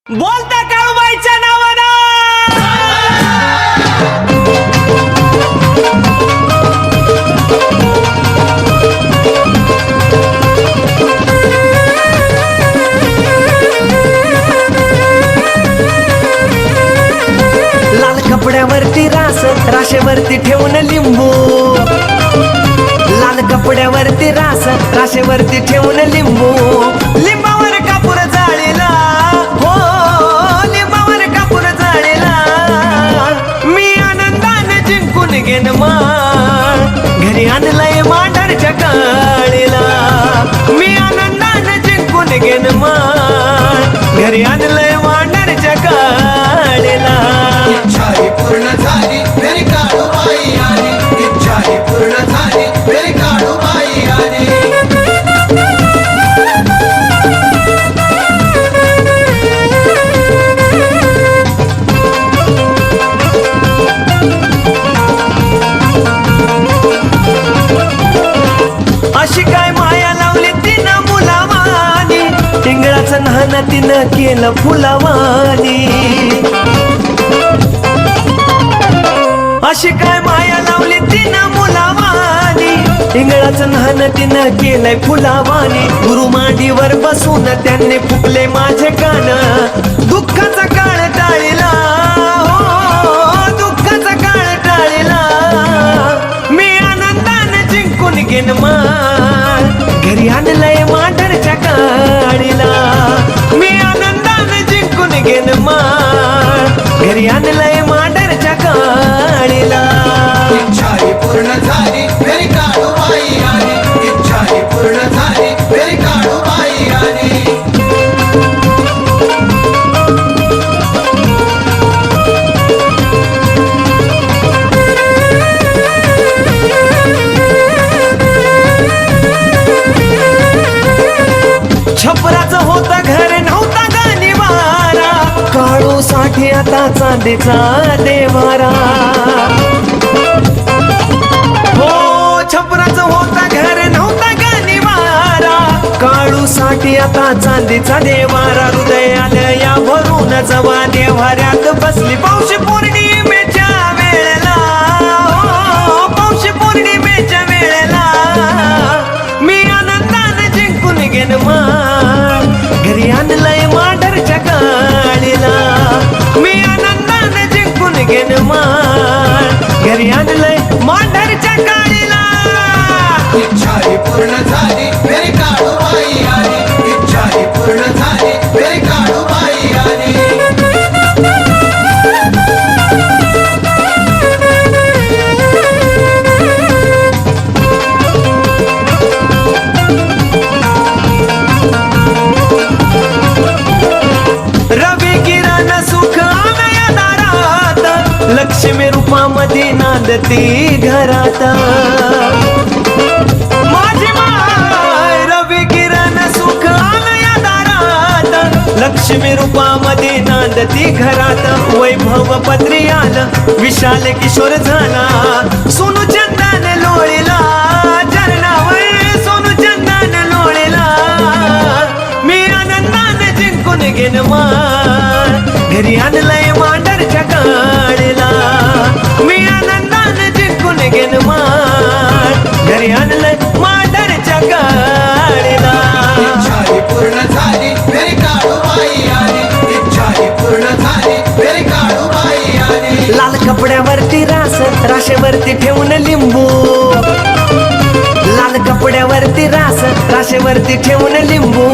बोलता काळूबाईच्या नावानं लाल कपड्यावरती राशेवरती ठेवून लिंबू, लाल कपड्यावरती राशेवरती ठेवून लिंबू, लिंबावर कापूर जाळीला, हो लिंबावर कापूर जाळीला, मी आनंदाने जिंकून घेन माळ, घरी आणलंय मांढरच्या काळीला, मी आनंदाने जिंकून घेन माळ, घरी आणलंय मांढरच्या काळीला. इच्छाही पूर्ण झाली मेरी काळूबाई आली, इच्छाही पूर्ण झाली मेरी काळूबाई आली. अशी काय माया लावली तिनं मुलावानी, टिंगळाचं न्हाण तिनं केलं फुलावानी. अशी काय माया लावली तिनं मुलावानी, टिंगळाचं न्हाण तिनं केलंय फुलावानी. गुरु मांडीवर बसून त्यांनी फुकले माझे कान, दुःखाचा काळ टाळीला, हो दुःखाचा काळ टाळीला, मी आनंदाने जिंकून घेन माळ, घरी आणलंय मांढरच्या काळीला, मी आनंदाने जिंकून घेन माळ, घरी आणलंय मांढरच्या काळीला. इच्छाही पूर्ण झाली मेरी काळूबाई आली, इच्छाही पूर्ण झाली मेरी काळूबाई आली. छपराचं होता घर नव्हता गाणीवारा, काळू साठी आता चांदीचा देवारा. हो छपराचं होता घर नव्हता गाणीवारा, काळू साठी आता चांदीचा देवारा. हृदय आलं या भरून जवा देवाऱ्यात बसली पौष पौर्णिमेच्या वेळेला, हो पौष पौर्णिमेच्या वेळेला, मी आनंदाने जिंकून घेन माळ, घरी आणलंय मांढरच्या काळीला, मी आनंदाने जिंकून घेन माळ, घरी आणलंय मांढरच्या काळीला. इच्छाही पूर्ण झाली मेरी काळूबाई आली, इच्छाही पूर्ण झाली मेरी काळूबाई आली. रवी किरण सुख आलया दारात, लक्ष्मी रूपामध्ये नांदती घरात. माझी माय रवी किरण सुख आलया दारात, लक्ष्मी रूपामध्ये नांदती घरात. वैभव पत्री आलं विशाल किशोर झाला, सोनू चंदन लोळीला चरणावर, सोनू चंदन लोळीला, मी आनंदाने जिंकून घेन माळ, घरी आणलंय मांढरच्या काळीला, मी आनंदाने जिंकून घेन माळ, घरी आणलंय मांढरच्या काळीला. इच्छाही पूर्ण झाली मेरी काळूबाई आली, इच्छाही पूर्ण झाली मेरी काळूबाई आली. लाल कपड्यावरती राशेवरती ठेवून लिंबू, लाल कपड्यावरती राशेवरती ठेवून लिंबू,